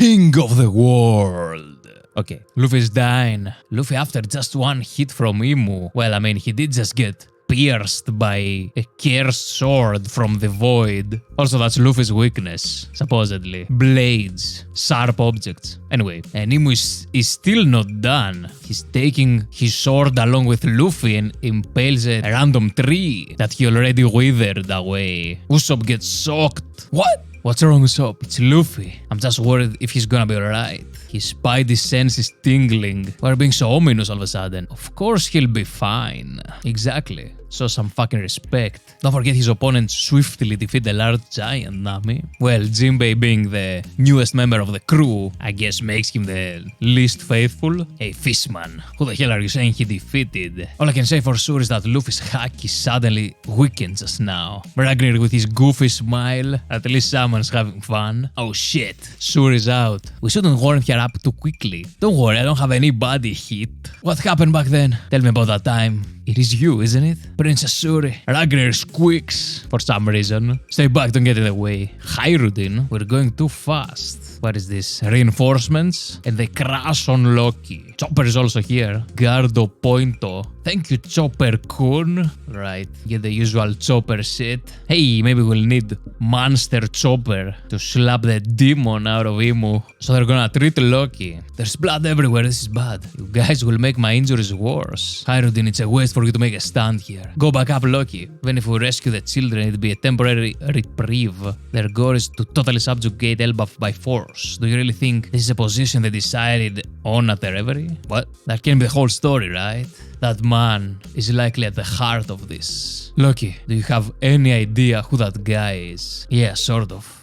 king of the world. Okay, Luffy's dying. Luffy after just one hit from IMU. Well, I mean, he did just get pierced by a cursed sword from the void. Also, that's Luffy's weakness, supposedly. Blades, sharp objects. Anyway, and IMU is still not done. He's taking his sword along with Luffy and impales a random tree that he already withered away. Usopp gets shocked. What? What's wrong with Usopp? It's Luffy. I'm just worried if he's gonna be alright. His spidey sense is tingling. We're being so ominous all of a sudden. Of course he'll be fine. Exactly. So some fucking respect. Don't forget his opponent swiftly defeat the large giant, Nami. Well, Jinbei being the newest member of the crew, I guess makes him the least faithful. Hey, Fishman, who the hell are you saying he defeated? All I can say for sure is that Luffy's haki suddenly weakened just now. Ragnar with his goofy smile, at least someone's having fun. Oh shit, Suri's out. We shouldn't warm her up too quickly. Don't worry, I don't have any body heat. What happened back then? Tell me about that time. It is you, isn't it? Princess Suri. Ragnar squeaks for some reason. Stay back, don't get in the way. Hyrudin, we're going too fast. What is this? Reinforcements? And they crash on Loki. Chopper is also here. Gardo Pointo. Thank you, Chopper-kun. Right, get the usual Chopper shit. Hey, maybe we'll need Monster Chopper to slap the demon out of IMU. So they're gonna treat Loki. There's blood everywhere, this is bad. You guys will make my injuries worse. Hyrudin, it's a waste for you to make a stand here. Go back up, Loki. Even if we rescue the children, it'd be a temporary reprieve. Their goal is to totally subjugate Elbaf by force. Do you really think this is a position they decided on at the reverie? What? That can be the whole story, right? That man is likely at the heart of this. Loki, do you have any idea who that guy is? Yeah, sort of.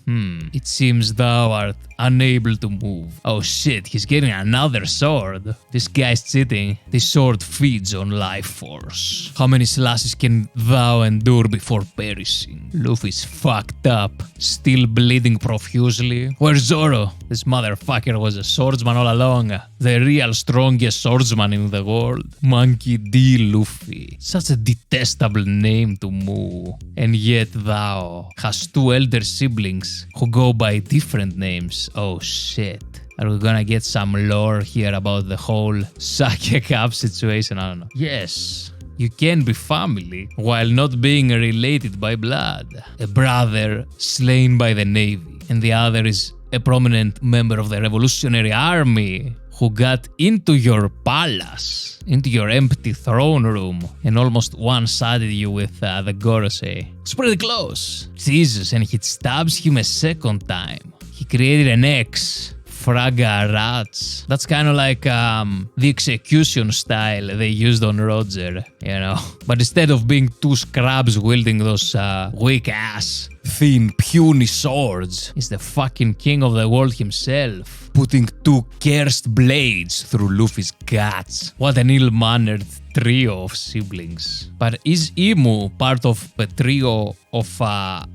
It seems thou art unable to move. Oh shit, he's getting another sword. This guy's cheating. This sword feeds on life force. How many slashes can thou endure before perishing? Luffy's fucked up, still bleeding profusely. Where's Zoro? This motherfucker was a swordsman all along. The real strongest swordsman in the world. Monkey D. Luffy. Such a detestable name to Mu. And yet thou has two elder siblings who go by different names. Oh shit. Are we gonna get some lore here about the whole Sake Cup situation? I don't know. Yes, you can be family while not being related by blood. A brother slain by the Navy, and the other is a prominent member of the Revolutionary Army who got into your palace, into your empty throne room, and almost one-sided you with the Gorosei. It's pretty close. Jesus, and he stabs him a second time. He created an X. Fraga Rats. That's kind of like the execution style they used on Roger, you know. But instead of being two scrubs wielding those weak-ass, thin, puny swords, he's the fucking king of the world himself, putting two cursed blades through Luffy's guts. What an ill-mannered trio of siblings. But is IMU part of a trio of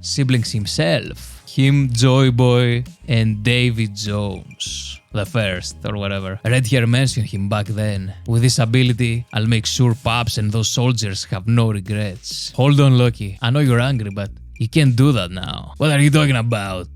siblings himself? Him, Joy Boy, and David Jones. The first, or whatever. Red Hair mentioned him back then. With this ability, I'll make sure Paps and those soldiers have no regrets. Hold on, Loki. I know you're angry, but you can't do that now. What are you talking about?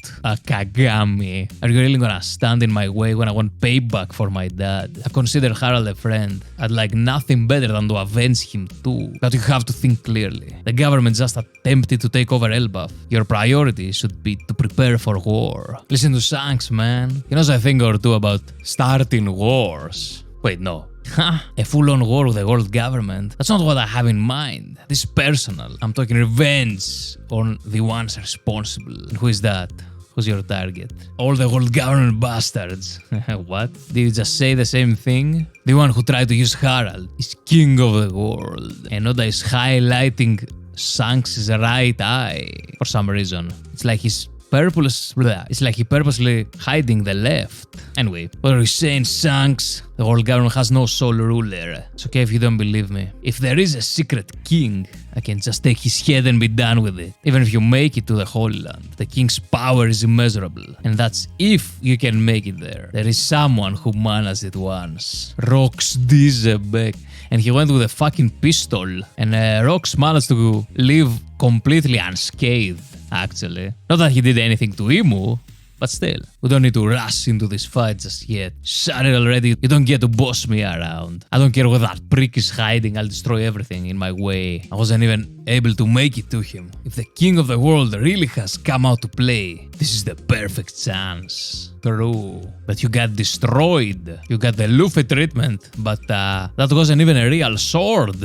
Kagami. Are you really gonna stand in my way when I want payback for my dad? I consider Harald a friend. I'd like nothing better than to avenge him too. But you have to think clearly. The government just attempted to take over Elbaf. Your priority should be to prepare for war. Listen to Shanks, man. He knows a thing or two about starting wars. Wait, no. A full-on war with the world government? That's not what I have in mind. This is personal. I'm talking revenge on the ones responsible. And who is that? Who's your target? All the world government bastards. What? Did you just say the same thing? The one who tried to use Harald is king of the world. And Oda is highlighting Shanks' right eye for some reason. It's like he purposely hiding the left. Anyway, what are you saying, Shanks? The whole government has no sole ruler. It's okay if you don't believe me. If there is a secret king, I can just take his head and be done with it. Even if you make it to the Holy Land, the king's power is immeasurable. And that's if you can make it there. There is someone who managed it once. Rox Dizebek. And he went with a fucking pistol. And Rox managed to live completely unscathed, actually. Not that he did anything to IMU, But still, we don't need to rush into this fight just yet. Shut it already, you don't get to boss me around. I don't care where that prick is hiding, I'll destroy everything in my way. I wasn't even able to make it to him. If the king of the world really has come out to play, this is the perfect chance. True. But you got destroyed. You got the Luffy treatment, but that wasn't even a real sword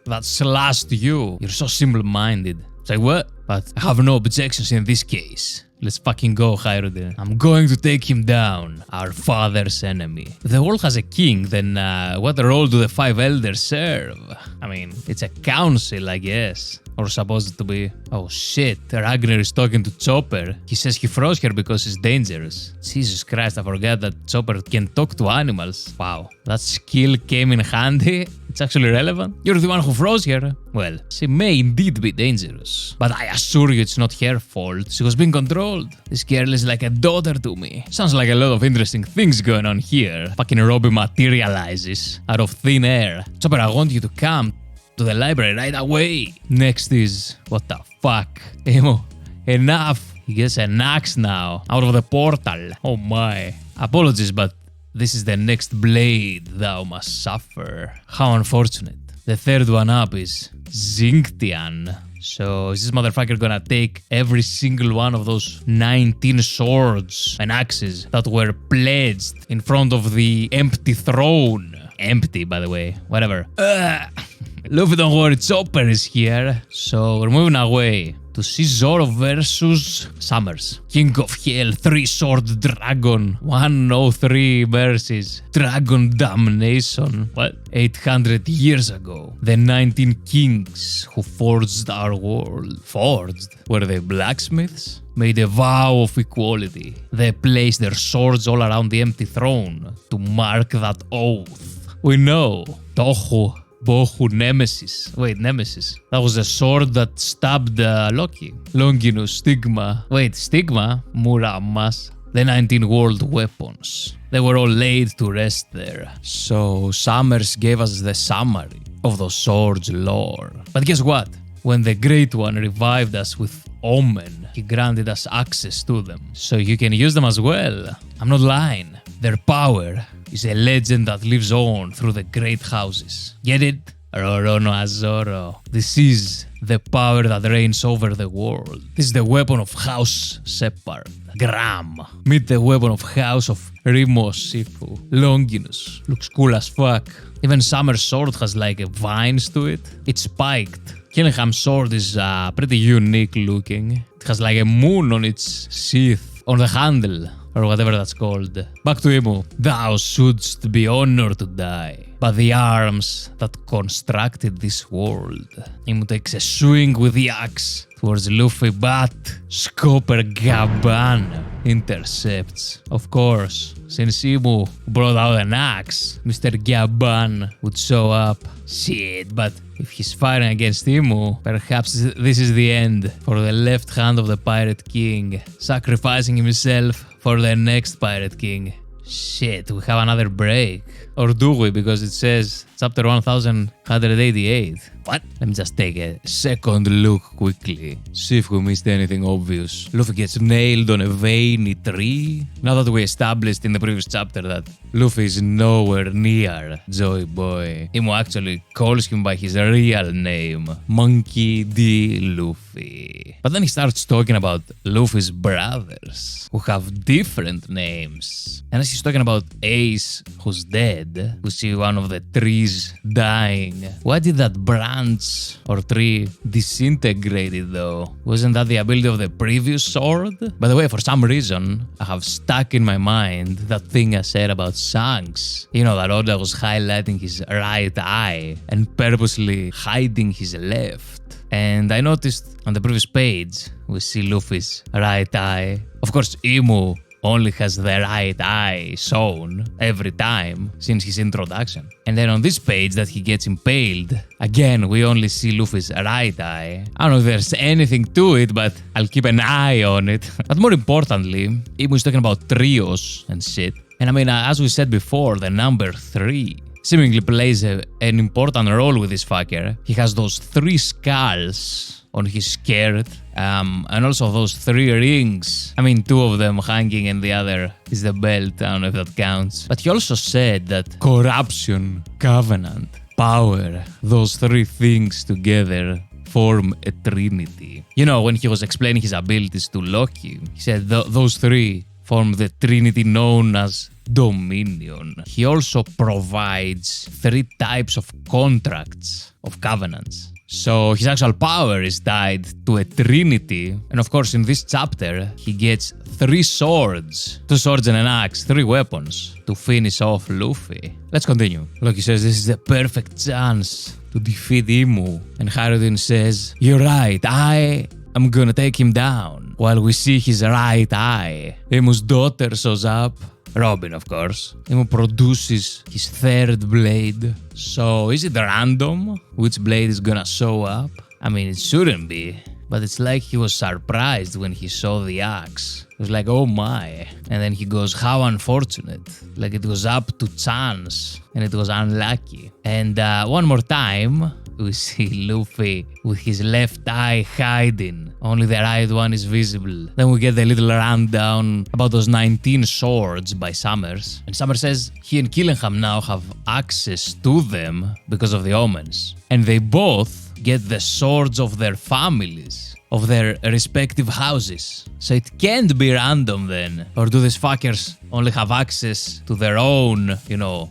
that slashed you. You're so simple-minded. It's like, what? But I have no objections in this case. Let's fucking go, Hyrule. I'm going to take him down, our father's enemy. If the world has a king, then what role do the 5 elders serve? I mean, it's a council, I guess. Or supposed to be. Oh shit, Ragnar is talking to Chopper. He says he froze her because it's dangerous. Jesus Christ, I forgot that Chopper can talk to animals. Wow, that skill came in handy. It's actually relevant. You're the one who froze her. Well, she may indeed be dangerous, but I assure you it's not her fault. She was being controlled. This girl is like a daughter to me. Sounds like a lot of interesting things going on here. Fucking Robbie materializes out of thin air. Chopper, I want you to come to the library right away. Next is... what the fuck? Emo, enough. He gets an axe now out of the portal. Oh my. Apologies, but this is the next blade thou must suffer. How unfortunate. The third one up is Xingtian. So is this motherfucker gonna take every single one of those 19 swords and axes that were pledged in front of the empty throne? Empty, by the way. Whatever. Luffy, don't worry, Chopper is here. So we're moving away to see Zoro versus Summers. King of Hell, 3-sword dragon, 103 versus Dragon Damnation. What? 800 years ago, the 19 kings who forged our world. Forged? Were they blacksmiths? Made a vow of equality. They placed their swords all around the empty throne to mark that oath. We know. Tohu Bohu Nemesis. Wait, Nemesis. That was a sword that stabbed Loki. Longinus, Stigma. Wait, Stigma? Muramas. The 19 world weapons. They were all laid to rest there. So Summers gave us the summary of those swords' lore. But guess what? When the Great One revived us with Omen, he granted us access to them. So you can use them as well. I'm not lying. Their power is a legend that lives on through the great houses. Get it? Rorono Azoro. This is the power that reigns over the world. This is the weapon of House Shepard. Gram. Meet the weapon of House of Rimos Sifu. Longinus. Looks cool as fuck. Even Summer's sword has like vines to it. It's spiked. Killingham's sword is pretty unique looking. It has like a moon on its sheath, on the handle, or whatever that's called. Back to Imu. Thou shouldst be honored to die by the arms that constructed this world. Imu takes a swing with the axe towards Luffy, but Scopper Gaban intercepts. Of course, since Imu brought out an axe, Mr. Gaban would show up. Shit, but if he's fighting against Imu, perhaps this is the end for the left hand of the Pirate King, sacrificing himself for the next Pirate King. Shit, we have another break. Or do we? Because it says chapter 1188. What? Let me just take a second look quickly. See if we missed anything obvious. Luffy gets nailed on a veiny tree. Now that we established in the previous chapter that Luffy is nowhere near Joy Boy, Imu actually calls him by his real name, Monkey D. Luffy. But then he starts talking about Luffy's brothers, who have different names. And as he's talking about Ace, who's dead, we see one of the trees dying. Why did that branch or tree disintegrated though? Wasn't that the ability of the previous sword? By the way, for some reason, I have stuck in my mind that thing I said about Shanks. You know, that Oda was highlighting his right eye and purposely hiding his left. And I noticed on the previous page, we see Luffy's right eye. Of course, Imu only has the right eye shown every time since his introduction. And then on this page that he gets impaled, again, we only see Luffy's right eye. I don't know if there's anything to it, but I'll keep an eye on it. But more importantly, Imu is talking about trios and shit. And I mean, as we said before, the number 3 seemingly plays an important role with this fucker. He has those 3 skulls on his skirt, And also those 3 rings. I mean, 2 of them hanging and the other is the belt. I don't know if that counts. But he also said that corruption, covenant, power, those 3 things together form a trinity. You know, when he was explaining his abilities to Loki, he said those 3 form the trinity known as dominion. He also provides 3 types of contracts, of covenants. So his actual power is tied to a trinity. And of course, in this chapter, he gets 3 swords, 2 swords and an axe, 3 weapons to finish off Luffy. Let's continue. Loki says this is the perfect chance to defeat IMU. And Harudin says, "You're right, I'm gonna take him down." While we see his right eye, IMU's daughter shows up. Robin, of course. IMU produces his 3rd blade. So, is it random which blade is gonna show up? I mean, it shouldn't be. But it's like he was surprised when he saw the axe. He was like, oh my. And then he goes, how unfortunate. Like it was up to chance. And it was unlucky. And one more time, we see Luffy with his left eye hiding. Only the right one is visible. Then we get the little rundown about those 19 swords by Summers. And Summers says he and Killingham now have access to them because of the omens. And they both get the swords of their families, of their respective houses. So it can't be random then. Or do these fuckers only have access to their own,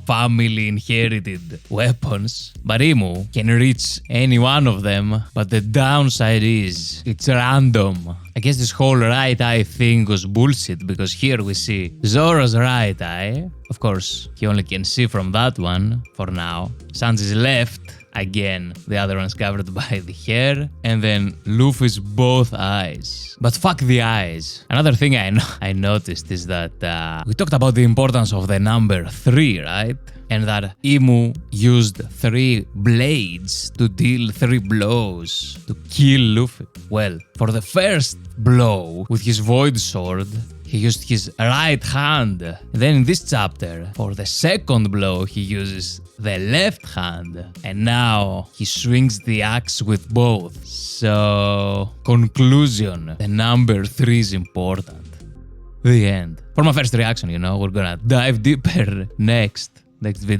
family inherited weapons? But IMU can reach any one of them, but the downside is it's random. I guess this whole right eye thing was bullshit because here we see Zoro's right eye. Of course, he only can see from that one for now. Sanji's left. Again, the other one's covered by the hair. And then Luffy's both eyes. But fuck the eyes. Another thing I noticed is that we talked about the importance of the number 3, right? And that IMU used 3 blades to deal 3 blows to kill Luffy. Well, for the first blow with his void sword, he used his right hand. Then in this chapter, for the second blow, he uses the left hand. And now he swings the axe with both. So, conclusion, the number 3 is important. The end. For my first reaction, we're gonna dive deeper next video.